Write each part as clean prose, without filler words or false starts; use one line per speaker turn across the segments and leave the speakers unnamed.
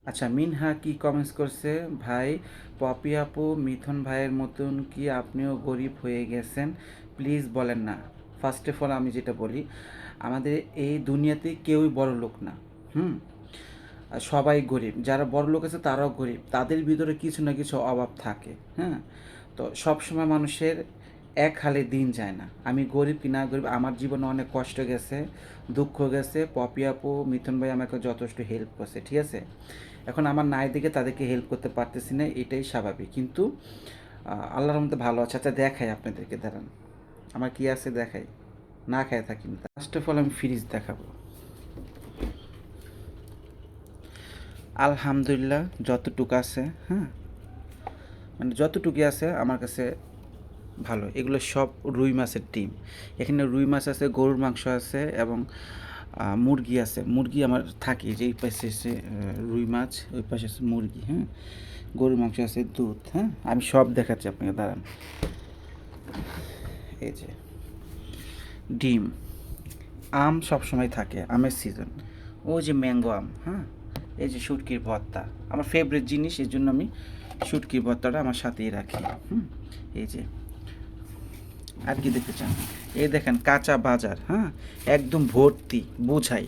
আচ্ছা, মিনহা কি কমেন্টস করছে? ভাই, পপি আপু মিথুন ভাইয়ের মতন কি আপনিও গরিব হয়ে গেছেন? প্লিজ বলেন না। ফার্স্ট অফ অল আমি যেটা বলি, আমাদের এই দুনিয়াতে কেউই বড় লোক না। হুম। আর সবাই গরিব, যারা বড় লোক আছে তারাও গরিব, তাদের ভিতরে কিছু না কিছু অভাব থাকে। হ্যাঁ। তো সবসময় মানুষের এক হালে দিন যায় না। আমি গরিব কি না গরিব, আমার জীবনে অনেক কষ্ট গেছে, দুঃখ গেছে। পপি আপু মিথুন ভাই আমাকে যথেষ্ট হেল্প করছে, ঠিক আছে। এখন আমার নাই দিকে তাদেরকে হেল্প করতে পারতেছি না, এটাই স্বাভাবিক। কিন্তু আল্লাহর রহমতে ভালো আছে। আচ্ছা দেখাই আপনাদেরকে, দাঁড়ান। আমার কি আছে দেখাই, না খায় থাকি না। ফার্স্ট অফ অল আমি ফ্রিজ দেখাবো। আলহামদুলিল্লাহ যতটুকু আছে, হ্যাঁ, মানে যতটুকু আছে আমার কাছে ভালো। এগুলো সব রুই মাছের ডিম। এখানে রুই মাছ আছে, গরুর মাংস আছে এবং মুরগি আছে। মুরগি আমার থাকে, যে এই পাশে আছে রুই মাছ, ওই পাশে আছে মুরগি। হ্যাঁ, গরুর মাংস আছে, দুধ। হ্যাঁ, আমি সব দেখাচ্ছি আপনাকে, দাঁড়ান। এই যে ডিম, আম সবসময় থাকে, আমের সিজন। ও যে ম্যাঙ্গো আম, হ্যাঁ। এই যে শুটকির ভর্তা, আমার ফেভারিট জিনিস, এই জন্য আমি শুটকির ভর্তাটা আমার সাথেই রাখি। হুম। এই যে, আর কি দেখতে চান? এই দেখেন কাঁচা বাজার, হ্যাঁ, একদম ভর্তি, বোঝাই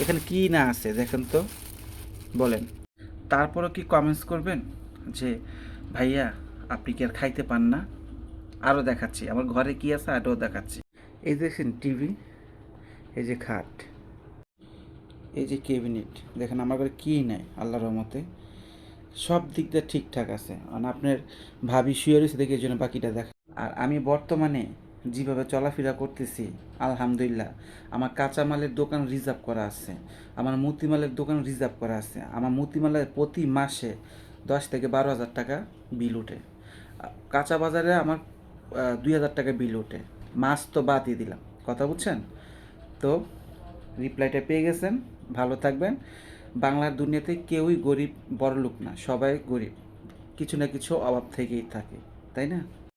এখানে কি না আছে দেখেন তো, বলেন। তারপরও কি কমেন্টস করবেন যে ভাইয়া আপনি কি আর খাইতে পান না? আরও দেখাচ্ছি আমার ঘরে কি আছে, আরও দেখাচ্ছি। এই দেখেন টিভি, এই যে খাট, এই যে ক্যাবিনেট, দেখেন আমার ঘরে কী নেই আল্লাহর রহমতে। সব দিক দিয়ে ঠিকঠাক আছে, মানে আপনার ভাবি শুয়ে রয়েছে দেখে, এই জন্য বাকিটা দেখা। আর আমি বর্তমানে যেভাবে চলাফেরা করতেছি, আলহামদুলিল্লাহ, আমার কাঁচামালের দোকান রিজার্ভ করা আছে, আমার মুতিমালের দোকান রিজার্ভ করা আছে। আমার মুতিমালের প্রতি মাসে 10 থেকে 12 হাজার টাকা বিল ওঠে। কাঁচা বাজারে আমার 2 হাজার টাকা বিল ওঠে। মাছ তো বাদই দিলাম, কথা বুঝছেন তো। রিপ্লাইটা পেয়ে গেছেন, ভালো থাকবেন। বাংলার দুনিয়াতে কেউই গরিব বড়লোক না, সবাই গরিব, কিছু না কিছু অভাব থেকেই থাকে, তাই না?